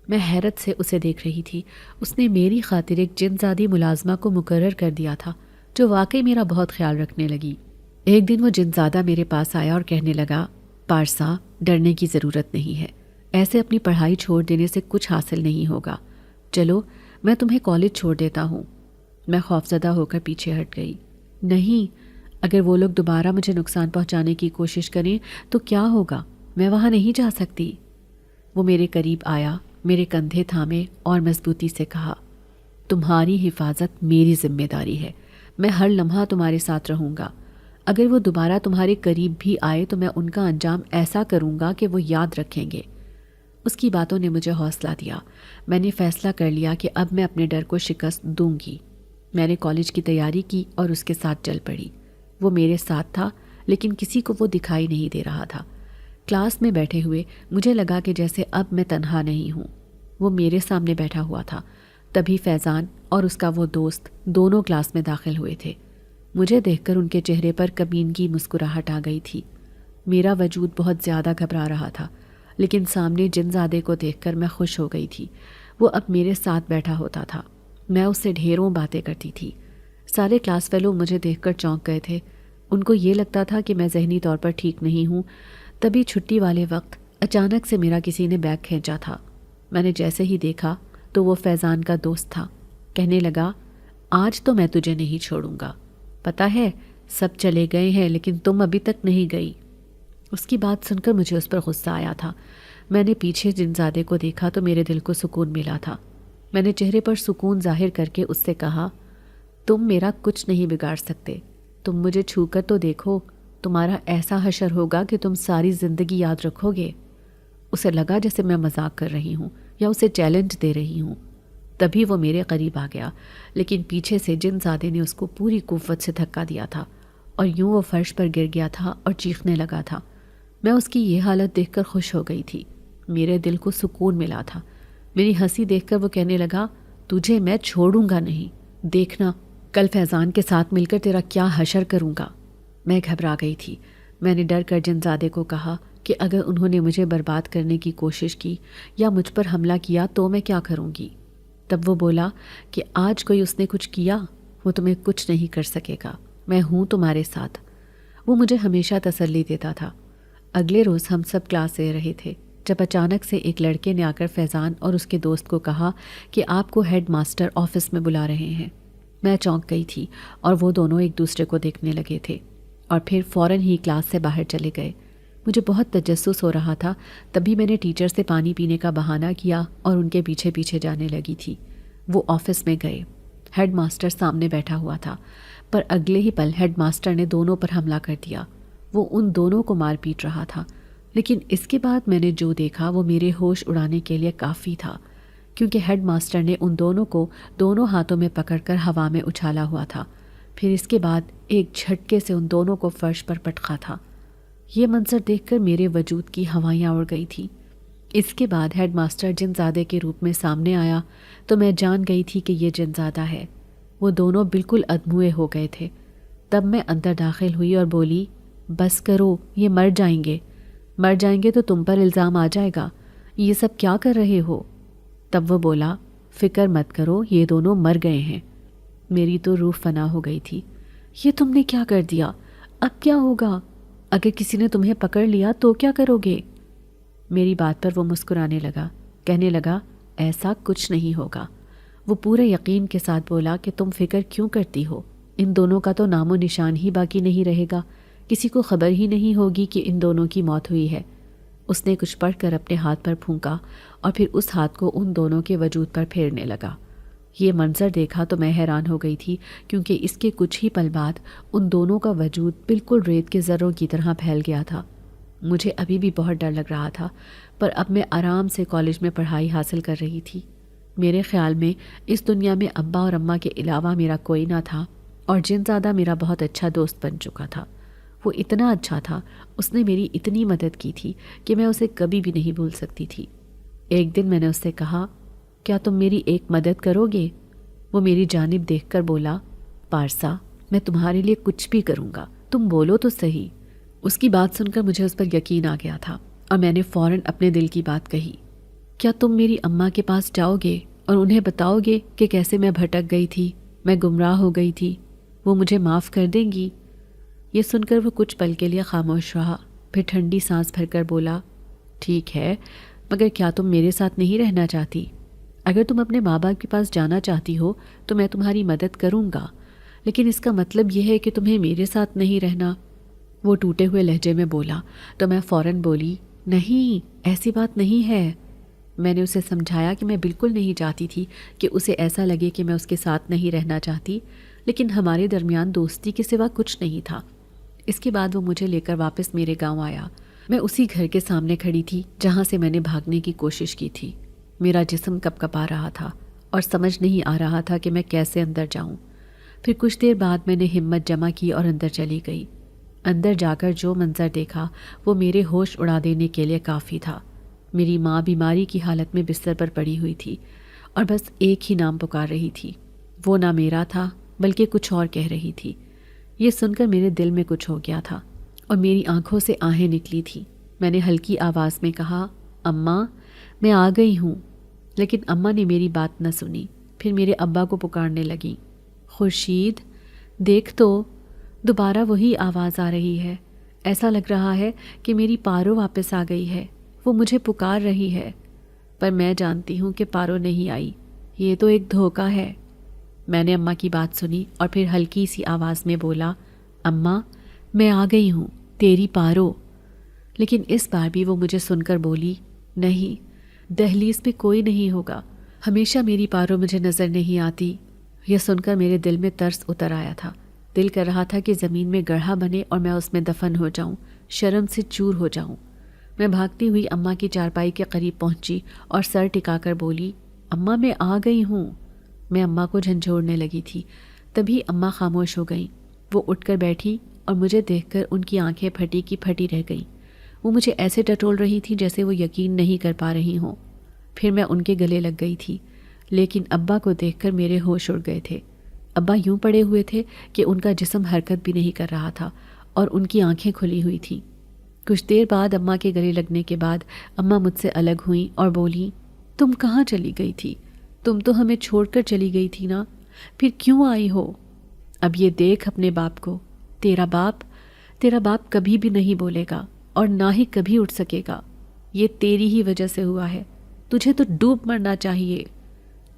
میں حیرت سے اسے دیکھ رہی تھی۔ اس نے میری خاطر ایک جن زادی ملازمہ کو مقرر کر دیا تھا جو واقعی میرا بہت خیال رکھنے لگی۔ ایک دن وہ جن زادہ میرے پاس آیا اور کہنے لگا، پارسا، ڈرنے کی ضرورت نہیں ہے، ایسے اپنی پڑھائی چھوڑ دینے سے کچھ حاصل نہیں ہوگا، چلو میں تمہیں کالج چھوڑ دیتا ہوں۔ میں خوفزدہ ہو کر پیچھے ہٹ گئی۔ نہیں، اگر وہ لوگ دوبارہ مجھے نقصان پہنچانے کی کوشش کریں تو کیا ہوگا؟ میں وہاں نہیں جا سکتی۔ وہ میرے قریب آیا، میرے کندھے تھامے اور مضبوطی سے کہا، تمہاری حفاظت میری ذمہ داری ہے، میں ہر لمحہ تمہارے ساتھ رہوں گا۔ اگر وہ دوبارہ تمہارے قریب بھی آئے تو میں ان کا انجام ایسا کروں گا کہ وہ یاد رکھیں گے۔ اس کی باتوں نے مجھے حوصلہ دیا۔ میں نے فیصلہ کر لیا کہ اب میں اپنے ڈر کو شکست دوں گی۔ میں نے کالج کی تیاری کی اور اس کے ساتھ چل پڑی۔ وہ میرے ساتھ تھا لیکن کسی کو وہ دکھائی نہیں دے رہا تھا۔ کلاس میں بیٹھے ہوئے مجھے لگا کہ جیسے اب میں تنہا نہیں ہوں۔ وہ میرے سامنے بیٹھا ہوا تھا۔ تبھی فیضان اور اس کا وہ دوست دونوں کلاس میں داخل ہوئے تھے۔ مجھے دیکھ کر ان کے چہرے پر کمینگی مسکراہٹ آ گئی تھی۔ میرا وجود بہت زیادہ گھبرا رہا تھا، لیکن سامنے جن زادے کو دیکھ کر میں خوش ہو گئی تھی۔ وہ اب میرے ساتھ بیٹھا ہوتا تھا۔ میں اس سے ڈھیروں باتیں کرتی تھی۔ سارے کلاس فیلو مجھے دیکھ کر چونک گئے تھے۔ ان کو یہ لگتا تھا کہ میں ذہنی طور پر ٹھیک نہیں ہوں۔ تبھی چھٹی والے وقت اچانک سے میرا کسی نے بیگ کھینچا تھا۔ میں نے جیسے ہی دیکھا تو وہ فیضان کا دوست تھا۔ کہنے لگا، آج تو میں تجھے نہیں چھوڑوں گا، پتہ ہے سب چلے گئے ہیں لیکن تم ابھی تک نہیں گئی۔ اس کی بات سن کر مجھے اس پر غصہ آیا تھا۔ میں نے پیچھے جن زادے کو دیکھا تو میرے دل کو سکون ملا تھا۔ میں نے چہرے پر سکون ظاہر کر کے اس سے کہا، تم میرا کچھ نہیں بگاڑ سکتے، تم مجھے چھو کر تو دیکھو، تمہارا ایسا حشر ہوگا کہ تم ساری زندگی یاد رکھو گے۔ اسے لگا جیسے میں مذاق کر رہی ہوں یا اسے چیلنج دے رہی ہوں۔ تبھی وہ میرے قریب آ گیا، لیکن پیچھے سے جن زادے نے اس کو پوری قوت سے دھکا دیا تھا اور یوں وہ فرش پر گر گیا تھا اور چیخنے لگا تھا۔ میں اس کی یہ حالت دیکھ کر خوش ہو گئی تھی، میرے دل کو سکون ملا تھا۔ میری ہنسی دیکھ کر وہ کہنے لگا، تجھے میں چھوڑوں گا نہیں، دیکھنا کل فیضان کے ساتھ مل کر تیرا کیا حشر کروں گا۔ میں گھبرا گئی تھی۔ میں نے ڈر کر جن زادے کو کہا کہ اگر انہوں نے مجھے برباد کرنے کی کوشش کی یا مجھ پر حملہ کیا تو میں کیا کروں گی؟ تب وہ بولا کہ آج کوئی اس نے کچھ کیا، وہ تمہیں کچھ نہیں کر سکے گا، میں ہوں تمہارے ساتھ۔ وہ مجھے ہمیشہ تسلی دیتا تھا۔ اگلے روز ہم سب کلاس لے رہے تھے جب اچانک سے ایک لڑکے نے آ کر فیضان اور اس کے دوست کو کہا کہ آپ کو ہیڈ ماسٹر آفس میں بلا رہے ہیں۔ میں چونک گئی تھی اور وہ دونوں ایک دوسرے کو دیکھنے لگے تھے اور پھر فوراً ہی کلاس سے باہر چلے گئے۔ مجھے بہت تجسس ہو رہا تھا، تبھی میں نے ٹیچر سے پانی پینے کا بہانہ کیا اور ان کے پیچھے پیچھے جانے لگی تھی۔ وہ آفس میں گئے۔ ہیڈ ماسٹر سامنے بیٹھا ہوا تھا، پر اگلے ہی پل ہیڈ ماسٹر نے دونوں پر حملہ کر دیا۔ وہ ان دونوں کو مار پیٹ رہا تھا، لیکن اس کے بعد میں نے جو دیکھا وہ میرے ہوش اڑانے کے لیے کافی تھا، کیونکہ ہیڈ ماسٹر نے ان دونوں کو دونوں ہاتھوں میں پکڑ کر ہوا میں اچھالا ہوا تھا، پھر اس کے بعد ایک جھٹکے سے ان دونوں کو فرش پر پٹکا تھا۔ یہ منظر دیکھ کر میرے وجود کی ہوائیاں اڑ گئی تھیں۔ اس کے بعد ہیڈ ماسٹر جن زادے کے روپ میں سامنے آیا تو میں جان گئی تھی کہ یہ جن زادہ ہے۔ وہ دونوں بالکل ادموئے ہو گئے تھے۔ تب میں اندر داخل ہوئی اور بولی، بس کرو، یہ مر جائیں گے تو تم پر الزام آ جائے گا، یہ سب کیا کر رہے ہو؟ تب وہ بولا، فکر مت کرو، یہ دونوں مر گئے ہیں۔ میری تو روح فنا ہو گئی تھی۔ یہ تم نے کیا کر دیا؟ اب کیا ہوگا؟ اگر کسی نے تمہیں پکڑ لیا تو کیا کرو گے؟ میری بات پر وہ مسکرانے لگا، کہنے لگا، ایسا کچھ نہیں ہوگا۔ وہ پورے یقین کے ساتھ بولا کہ تم فکر کیوں کرتی ہو؟ ان دونوں کا تو نام و نشان ہی باقی نہیں رہے گا، کسی کو خبر ہی نہیں ہوگی کہ ان دونوں کی موت ہوئی ہے۔ اس نے کچھ پڑھ کر اپنے ہاتھ پر پھونکا اور پھر اس ہاتھ کو ان دونوں کے وجود پر پھیرنے لگا۔ یہ منظر دیکھا تو میں حیران ہو گئی تھی، کیونکہ اس کے کچھ ہی پل بعد ان دونوں کا وجود بالکل ریت کے ذروں کی طرح پھیل گیا تھا۔ مجھے ابھی بھی بہت ڈر لگ رہا تھا، پر اب میں آرام سے کالج میں پڑھائی حاصل کر رہی تھی۔ میرے خیال میں اس دنیا میں ابا اور اماں کے علاوہ میرا کوئی نہ تھا، اور جن زادہ میرا بہت اچھا دوست بن چکا تھا۔ وہ اتنا اچھا تھا، اس نے میری اتنی مدد کی تھی کہ میں اسے کبھی بھی نہیں بھول سکتی تھی۔ ایک دن میں نے اس سے کہا، کیا تم میری ایک مدد کرو گے؟ وہ میری جانب دیکھ کر بولا، پارسا، میں تمہارے لیے کچھ بھی کروں گا، تم بولو تو صحیح۔ اس کی بات سن کر مجھے اس پر یقین آ گیا تھا اور میں نے فوراً اپنے دل کی بات کہی، کیا تم میری اماں کے پاس جاؤ گے اور انہیں بتاؤ گے کہ کیسے میں بھٹک گئی تھی، میں گمراہ ہو گئی تھی، وہ مجھے معاف کر دیں گی؟ یہ سن کر وہ کچھ پل کے لیے خاموش رہا، پھر ٹھنڈی سانس بھر کر بولا، ٹھیک ہے، مگر کیا تم میرے ساتھ نہیں رہنا چاہتی؟ اگر تم اپنے ماں باپ کے پاس جانا چاہتی ہو تو میں تمہاری مدد کروں گا، لیکن اس کا مطلب یہ ہے کہ تمہیں میرے ساتھ نہیں رہنا۔ وہ ٹوٹے ہوئے لہجے میں بولا تو میں فوراً بولی، نہیں، ایسی بات نہیں ہے۔ میں نے اسے سمجھایا کہ میں بالکل نہیں چاہتی تھی کہ اسے ایسا لگے کہ میں اس کے ساتھ نہیں رہنا چاہتی، لیکن ہمارے درمیان دوستی کے سوا کچھ نہیں تھا۔ اس کے بعد وہ مجھے لے کر واپس میرے گاؤں آیا۔ میں اسی گھر کے سامنے کھڑی تھی جہاں سے میں نے بھاگنے کی کوشش کی تھی۔ میرا جسم کپ کپا رہا تھا اور سمجھ نہیں آ رہا تھا کہ میں کیسے اندر جاؤں۔ پھر کچھ دیر بعد میں نے ہمت جمع کی اور اندر چلی گئی۔ اندر جا کر جو منظر دیکھا وہ میرے ہوش اڑا دینے کے لیے کافی تھا۔ میری ماں بیماری کی حالت میں بستر پر پڑی ہوئی تھی اور بس ایک ہی نام پکار رہی تھی۔ وہ نہ میرا تھا بلکہ کچھ اور کہہ رہی تھی۔ یہ سن کر میرے دل میں کچھ ہو گیا تھا اور میری آنکھوں سے آہیں نکلی تھیں۔ میں نے ہلکی آواز میں کہا، اماں، میں آ گئی ہوں، لیکن اماں نے میری بات نہ سنی۔ پھر میرے ابا کو پکارنے لگیں، خورشید، دیکھ تو، دوبارہ وہی آواز آ رہی ہے۔ ایسا لگ رہا ہے کہ میری پارو واپس آ گئی ہے، وہ مجھے پکار رہی ہے، پر میں جانتی ہوں کہ پارو نہیں آئی، یہ تو ایک دھوکہ ہے۔ میں نے اماں کی بات سنی اور پھر ہلکی سی آواز میں بولا، اماں، میں آ گئی ہوں، تیری پارو۔ لیکن اس بار بھی وہ مجھے سن کر بولی، نہیں، دہلیز پہ کوئی نہیں ہوگا، ہمیشہ میری پارو مجھے نظر نہیں آتی۔ یہ سن کر میرے دل میں ترس اتر آیا تھا۔ دل کر رہا تھا کہ زمین میں گڑھا بنے اور میں اس میں دفن ہو جاؤں، شرم سے چور ہو جاؤں۔ میں بھاگتی ہوئی اماں کی چارپائی کے قریب پہنچی اور سر ٹکا کر بولی، اماں میں آ گئی ہوں۔ میں اماں کو جھنجھوڑنے لگی تھی، تبھی اماں خاموش ہو گئیں۔ وہ اٹھ کر بیٹھی اور مجھے دیکھ کر ان کی آنکھیں پھٹی کی پھٹی رہ گئیں۔ وہ مجھے ایسے ٹٹول رہی تھی جیسے وہ یقین نہیں کر پا رہی ہوں۔ پھر میں ان کے گلے لگ گئی تھی، لیکن ابا کو دیکھ کر میرے ہوش اڑ گئے تھے۔ ابا یوں پڑے ہوئے تھے کہ ان کا جسم حرکت بھی نہیں کر رہا تھا اور ان کی آنکھیں کھلی ہوئی تھیں۔ کچھ دیر بعد اماں کے گلے لگنے کے بعد اماں مجھ سے الگ ہوئیں اور بولیں، تم کہاں چلی گئی تھی؟ تم تو ہمیں چھوڑ کر چلی گئی تھی نا، پھر کیوں آئی ہو؟ اب یہ دیکھ اپنے باپ کو، تیرا باپ کبھی بھی نہیں بولے گا اور نہ ہی کبھی اٹھ سکے گا۔ یہ تیری ہی وجہ سے ہوا ہے، تجھے تو ڈوب مرنا چاہیے۔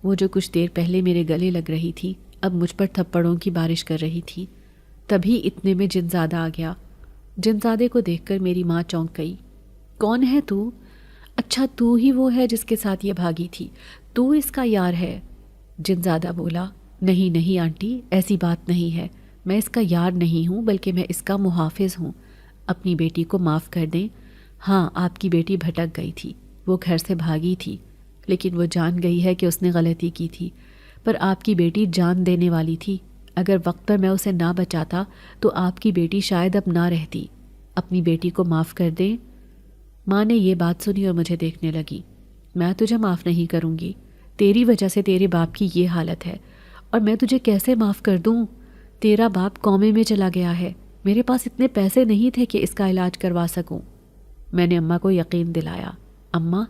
وہ جو کچھ دیر پہلے میرے گلے لگ رہی تھی اب مجھ پر تھپڑوں کی بارش کر رہی تھی۔ تبھی اتنے میں جنزادہ آ گیا۔ جنزادے کو دیکھ کر میری ماں چونک گئی۔ کون ہے تو؟ اچھا تو ہی وہ ہے جس کے ساتھ یہ بھاگی تھی، تو اس کا یار ہے؟ جنزادہ بولا، نہیں نہیں آنٹی، ایسی بات نہیں ہے، میں اس کا یار نہیں ہوں بلکہ میں اس کا محافظ ہوں۔ اپنی بیٹی کو معاف کر دیں۔ ہاں آپ کی بیٹی بھٹک گئی تھی، وہ گھر سے بھاگی تھی، لیکن وہ جان گئی ہے کہ اس نے غلطی کی تھی، پر آپ کی بیٹی جان دینے والی تھی۔ اگر وقت پر میں اسے نہ بچاتا تو آپ کی بیٹی شاید اب نہ رہتی۔ اپنی بیٹی کو معاف کر دیں۔ ماں نے یہ بات سنی اور مجھے دیکھنے لگی۔ میں تجھے معاف نہیں کروں گی، تیری وجہ سے تیرے باپ کی یہ حالت ہے، اور میں تجھے کیسے معاف کر دوں؟ تیرا باپ کومے میں چلا گیا ہے، میرے پاس اتنے پیسے نہیں تھے کہ اس کا علاج کروا سکوں۔ میں نے اماں کو یقین دلایا، اماں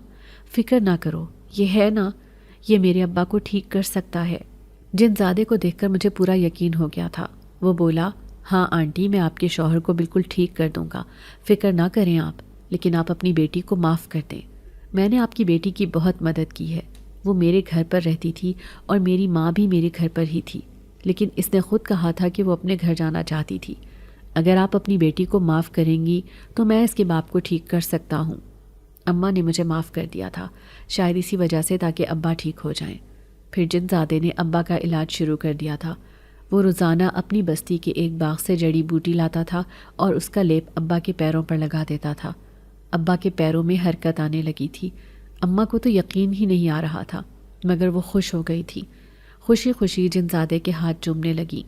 فکر نہ کرو، یہ ہے نا، یہ میرے ابا کو ٹھیک کر سکتا ہے۔ جنزادے کو دیکھ کر مجھے پورا یقین ہو گیا تھا۔ وہ بولا، ہاں آنٹی میں آپ کے شوہر کو بالکل ٹھیک کر دوں گا، فکر نہ کریں آپ، لیکن آپ اپنی بیٹی کو معاف کر دیں۔ میں نے آپ کی بیٹی کی بہت مدد کی ہے، وہ میرے گھر پر رہتی تھی اور میری ماں بھی میرے گھر پر ہی تھی، لیکن اس نے خود کہا تھا کہ وہ اپنے گھر جانا چاہتی تھی۔ اگر آپ اپنی بیٹی کو معاف کریں گی تو میں اس کے باپ کو ٹھیک کر سکتا ہوں۔ اماں نے مجھے معاف کر دیا تھا، شاید اسی وجہ سے تاکہ ابا ٹھیک ہو جائیں۔ پھر جنزادے نے ابا کا علاج شروع کر دیا تھا۔ وہ روزانہ اپنی بستی کے ایک باغ سے جڑی بوٹی لاتا تھا اور اس کا لیپ ابا کے پیروں پر لگا دیتا تھا۔ ابا کے پیروں میں حرکت آنے لگی تھی۔ اماں کو تو یقین ہی نہیں آ رہا تھا، مگر وہ خوش ہو گئی تھی۔ خوشی خوشی جنزادے کے ہاتھ چومنے لگی۔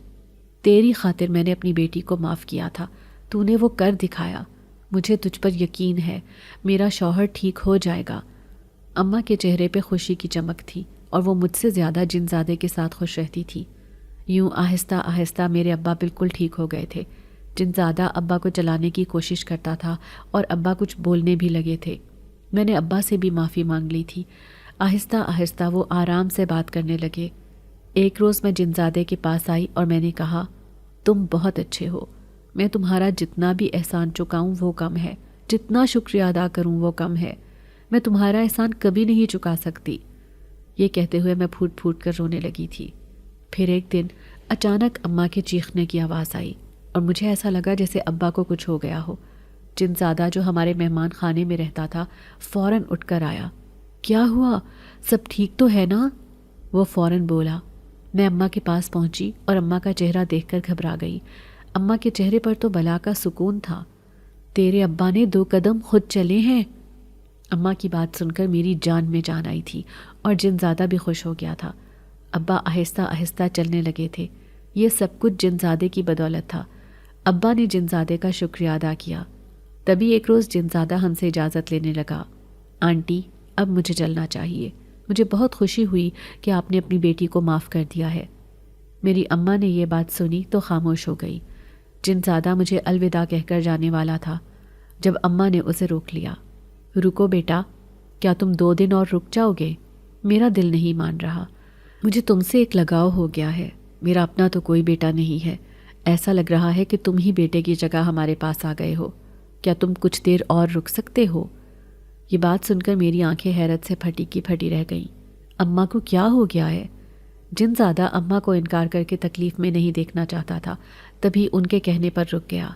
تیری خاطر میں نے اپنی بیٹی کو معاف کیا تھا، تو نے وہ کر دکھایا۔ مجھے تجھ پر یقین ہے، میرا شوہر ٹھیک ہو جائے گا۔ اماں کے چہرے پہ خوشی کی چمک تھی اور وہ مجھ سے زیادہ جنزادے کے ساتھ خوش رہتی تھی۔ یوں آہستہ آہستہ میرے ابا بالکل ٹھیک ہو گئے تھے۔ جنزادہ ابا کو چلانے کی کوشش کرتا تھا اور ابا کچھ بولنے بھی لگے تھے۔ میں نے ابا سے بھی معافی مانگ لی تھی۔ آہستہ آہستہ وہ آرام سے بات کرنے لگے۔ ایک روز میں جنزادے کے پاس آئی اور میں نے کہا، تم بہت اچھے ہو، میں تمہارا جتنا بھی احسان چکاؤں وہ کم ہے، جتنا شکریہ ادا کروں وہ کم ہے، میں تمہارا احسان کبھی نہیں چکا سکتی۔ یہ کہتے ہوئے میں پھوٹ پھوٹ کر رونے لگی تھی۔ پھر ایک دن اچانک اماں کے چیخنے کی آواز آئی اور مجھے ایسا لگا جیسے ابا کو کچھ ہو گیا ہو۔ جنزادہ جو ہمارے مہمان خانے میں رہتا تھا فوراً اٹھ کر آیا۔ کیا ہوا؟ سب ٹھیک تو ہے نا؟ وہ فوراً بولا۔ میں اماں کے پاس پہنچی اور اماں کا چہرہ دیکھ کر گھبرا گئی۔ اماں کے چہرے پر تو بلا کا سکون تھا۔ تیرے ابا نے 2 قدم خود چلے ہیں۔ اماں کی بات سن کر میری جان میں جان آئی تھی اور جنزادہ بھی خوش ہو گیا تھا۔ ابا آہستہ آہستہ چلنے لگے تھے۔ یہ سب کچھ جنزادے کی بدولت تھا۔ ابا نے جنزادے کا شکریہ ادا کیا۔ تبھی ایک روز جنزادہ ہم سے اجازت لینے لگا۔ آنٹی اب مجھے چلنا چاہیے، مجھے بہت خوشی ہوئی کہ آپ نے اپنی بیٹی کو معاف کر دیا ہے۔ میری اماں نے یہ بات سنی تو خاموش ہو گئی۔ جنزادہ مجھے الوداع کہہ کر جانے والا تھا جب اماں نے اسے روک لیا۔ رکو بیٹا، کیا تم 2 دن اور رک جاؤ گے؟ میرا دل نہیں مان رہا، مجھے تم سے ایک لگاؤ ہو گیا ہے، میرا اپنا تو کوئی بیٹا نہیں ہے، ایسا لگ رہا ہے کہ تم ہی بیٹے کی جگہ ہمارے پاس آ گئے ہو، کیا تم کچھ دیر اور رک سکتے ہو؟ یہ بات سن کر میری آنکھیں حیرت سے پھٹی کی پھٹی رہ گئیں۔ اماں کو کیا ہو گیا ہے؟ جنزادہ اماں کو انکار کر کے تکلیف میں نہیں دیکھنا چاہتا تھا، تبھی ان کے کہنے پر رک گیا۔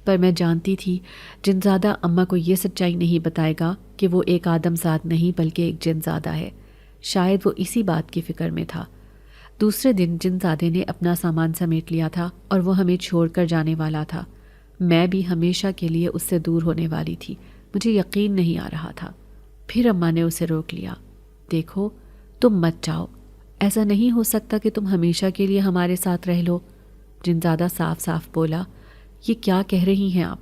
پر میں جانتی تھی جنزادہ اماں کو یہ سچائی نہیں بتائے گا کہ وہ ایک آدم زاد نہیں بلکہ ایک جنزادہ ہے۔ شاید وہ اسی بات کی فکر میں تھا۔ دوسرے دن جنزادے نے اپنا سامان سمیٹ لیا تھا اور وہ ہمیں چھوڑ کر جانے والا تھا۔ میں بھی ہمیشہ کے لیے اس سے دور ہونے والی تھی۔ مجھے یقین نہیں آ رہا تھا۔ پھر اماں نے اسے روک لیا۔ دیکھو، تم مت جاؤ، ایسا نہیں ہو سکتا کہ تم ہمیشہ کے لیے ہمارے ساتھ رہ لو۔ جنزادہ صاف صاف بولا، یہ کیا کہہ رہی ہیں آپ؟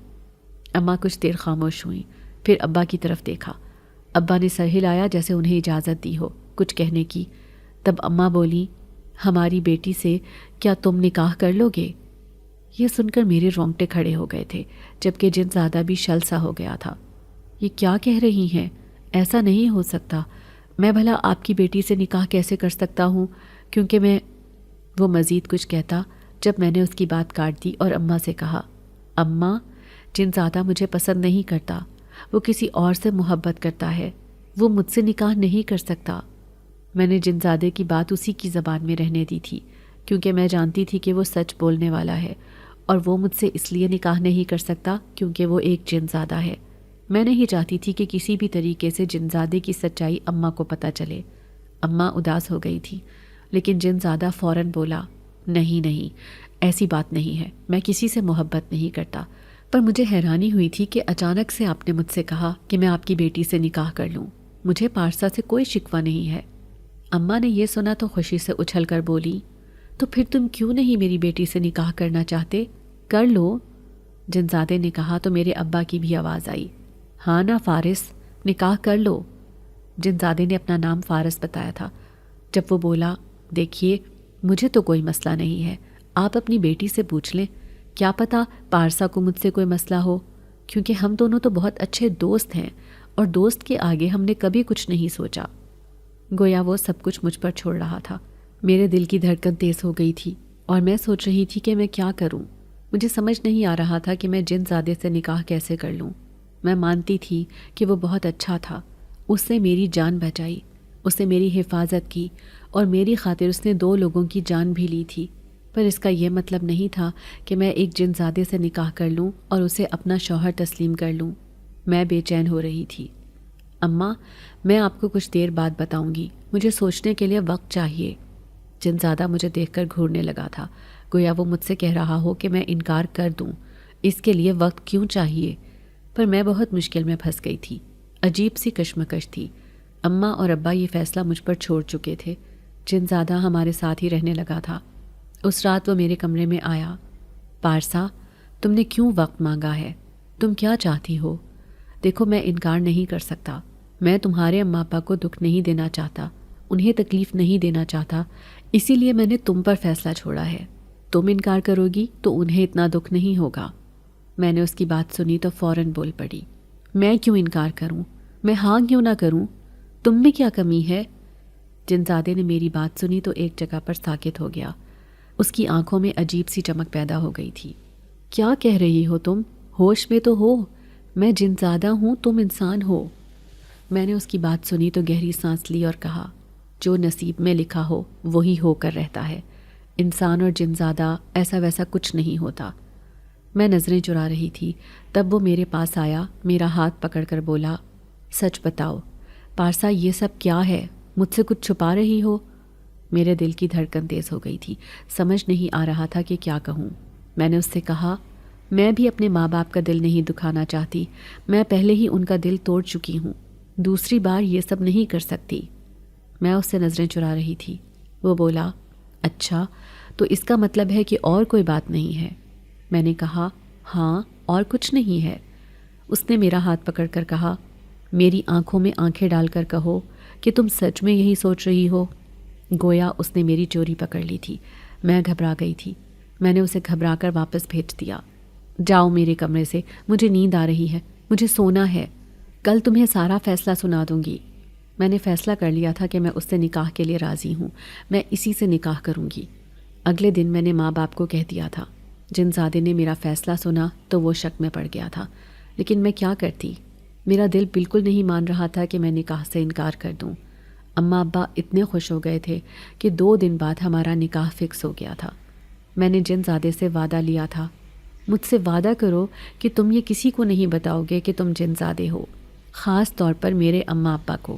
اماں کچھ دیر خاموش ہوئیں، پھر ابا کی طرف دیکھا۔ ابا نے سر ہلایا جیسے انہیں اجازت دی ہو کچھ کہنے کی۔ تب اماں بولی، ہماری بیٹی سے کیا تم نکاح کر لو گے؟ یہ سن کر میرے رونگٹے کھڑے ہو گئے تھے، جبکہ جنزادہ بھی شل سا ہو گیا تھا۔ یہ کیا کہہ رہی ہیں؟ ایسا نہیں ہو سکتا۔ میں بھلا آپ کی بیٹی سے نکاح کیسے کر سکتا ہوں؟ کیونکہ میں… وہ مزید کچھ کہتا جب میں نے اس کی بات کاٹ دی اور اماں سے کہا، اماں، جنزادہ مجھے پسند نہیں کرتا، وہ کسی اور سے محبت کرتا ہے، وہ مجھ سے نکاح نہیں کر سکتا۔ میں نے جنزادے کی بات اسی کی زبان میں رہنے دی تھی، کیونکہ میں جانتی تھی کہ وہ سچ بولنے والا ہے، اور وہ مجھ سے اس لیے نکاح نہیں کر سکتا کیونکہ وہ ایک جنزادہ ہے۔ میں نہیں چاہتی تھی کہ کسی بھی طریقے سے جنزادے کی سچائی اماں کو پتہ چلے۔ اماں اداس ہو گئی تھی، لیکن جنزادہ فوراً بولا، نہیں، ایسی بات نہیں ہے، میں کسی سے محبت نہیں کرتا۔ پر مجھے حیرانی ہوئی تھی کہ اچانک سے آپ نے مجھ سے کہا کہ میں آپ کی بیٹی سے نکاح کر لوں۔ مجھے پارسا سے کوئی شکوہ نہیں ہے۔ اماں نے یہ سنا تو خوشی سے اچھل کر بولی، تو پھر تم کیوں نہیں میری بیٹی سے نکاح کرنا چاہتے؟ کر لو۔ جنزادے نے کہا تو میرے ابا کی بھی آواز آئی، ہاں نا فارس، نکاح کر لو۔ جنزادے نے اپنا نام فارس بتایا تھا۔ جب وہ بولا، دیکھیے، مجھے تو کوئی مسئلہ نہیں ہے، آپ اپنی بیٹی سے پوچھ لیں، کیا پتہ پارسا کو مجھ سے کوئی مسئلہ ہو، کیونکہ ہم دونوں تو بہت اچھے دوست ہیں، اور دوست کے آگے ہم نے کبھی کچھ نہیں سوچا۔ گویا وہ سب کچھ مجھ پر چھوڑ رہا تھا۔ میرے دل کی دھڑکن تیز ہو گئی تھی اور میں سوچ رہی تھی کہ میں کیا کروں۔ مجھے سمجھ نہیں آ رہا تھا کہ میں جنزادے سے نکاح کیسے کر لوں۔ میں مانتی تھی کہ وہ بہت اچھا تھا، اس سے میری جان بچائی، اس نے میری حفاظت کی، اور میری خاطر اس نے 2 لوگوں کی جان بھی لی تھی۔ پر اس کا یہ مطلب نہیں تھا کہ میں ایک جنزادے سے نکاح کر لوں اور اسے اپنا شوہر تسلیم کر لوں۔ میں بے چین ہو رہی تھی۔ اماں، میں آپ کو کچھ دیر بعد بتاؤں گی، مجھے سوچنے کے لیے وقت چاہیے۔ جنزادہ مجھے دیکھ کر گھورنے لگا تھا، گویا وہ مجھ سے کہہ رہا ہو کہ میں انکار کر دوں، اس کے لیے وقت کیوں چاہیے؟ پر میں بہت مشکل میں پھنس گئی تھی، عجیب سی کشمکش تھی۔ اماں اور ابا یہ فیصلہ مجھ پر چھوڑ چکے تھے۔ جنزادہ ہمارے ساتھ ہی رہنے لگا تھا۔ اس رات وہ میرے کمرے میں آیا۔ پارسا، تم نے کیوں وقت مانگا ہے؟ تم کیا چاہتی ہو؟ دیکھو، میں انکار نہیں کر سکتا۔ میں تمہارے اماں ابا کو دکھ نہیں دینا چاہتا، انہیں تکلیف نہیں دینا چاہتا، اسی لیے میں نے تم پر فیصلہ چھوڑا ہے۔ تم انکار کرو گی تو انہیں اتنا دکھ نہیں ہوگا۔ میں نے اس کی بات سنی تو فوراً بول پڑی، میں کیوں انکار کروں؟ میں ہاں کیوں نہ کروں؟ تم میں کیا کمی ہے؟ جنزادے نے میری بات سنی تو ایک جگہ پر ساکت ہو گیا۔ اس کی آنکھوں میں عجیب سی چمک پیدا ہو گئی تھی۔ کیا کہہ رہی ہو تم؟ ہوش میں تو ہو؟ میں جنزادہ ہوں، تم انسان ہو۔ میں نے اس کی بات سنی تو گہری سانس لی اور کہا، جو نصیب میں لکھا ہو وہی ہو کر رہتا ہے، انسان اور جنزادہ ایسا ویسا کچھ نہیں ہوتا۔ میں نظریں چرا رہی تھی، تب وہ میرے پاس آیا، میرا ہاتھ پکڑ کر بولا، سچ بتاؤ پارسا، یہ سب کیا ہے؟ مجھ سے کچھ چھپا رہی ہو؟ میرے دل کی دھڑکن تیز ہو گئی تھی، سمجھ نہیں آ رہا تھا کہ کیا کہوں۔ میں نے اس سے کہا، میں بھی اپنے ماں باپ کا دل نہیں دکھانا چاہتی، میں پہلے ہی ان کا دل توڑ چکی ہوں، دوسری بار یہ سب نہیں کر سکتی۔ میں اس سے نظریں چرا رہی تھی۔ وہ بولا، اچھا، تو اس کا مطلب ہے کہ اور کوئی بات نہیں ہے؟ میں نے کہا، ہاں، اور کچھ نہیں ہے۔ اس نے میرا ہاتھ پکڑ کر کہا، میری آنکھوں میں آنکھیں ڈال کر کہو کہ تم سچ میں یہی سوچ رہی ہو۔ گویا اس نے میری چوری پکڑ لی تھی۔ میں گھبرا گئی تھی۔ میں نے اسے گھبرا کر واپس بھیج دیا۔ جاؤ میرے کمرے سے، مجھے نیند آ رہی ہے، مجھے سونا ہے، کل تمہیں سارا فیصلہ سنا دوں گی۔ میں نے فیصلہ کر لیا تھا کہ میں اس سے نکاح کے لیے راضی ہوں، میں اسی سے نکاح کروں گی۔ اگلے دن میں نے ماں باپ کو کہہ دیا تھا۔ جنزادے نے میرا فیصلہ سنا تو وہ شک میں پڑ گیا تھا، لیکن میں کیا کرتی؟ میرا دل بالکل نہیں مان رہا تھا کہ میں نکاح سے انکار کر دوں۔ اماں ابا اتنے خوش ہو گئے تھے کہ 2 دن بعد ہمارا نکاح فکس ہو گیا تھا۔ میں نے جنزادے سے وعدہ لیا تھا، مجھ سے وعدہ کرو کہ تم یہ کسی کو نہیں بتاؤ گے کہ تم جنزادے ہو، خاص طور پر میرے اماں ابا کو۔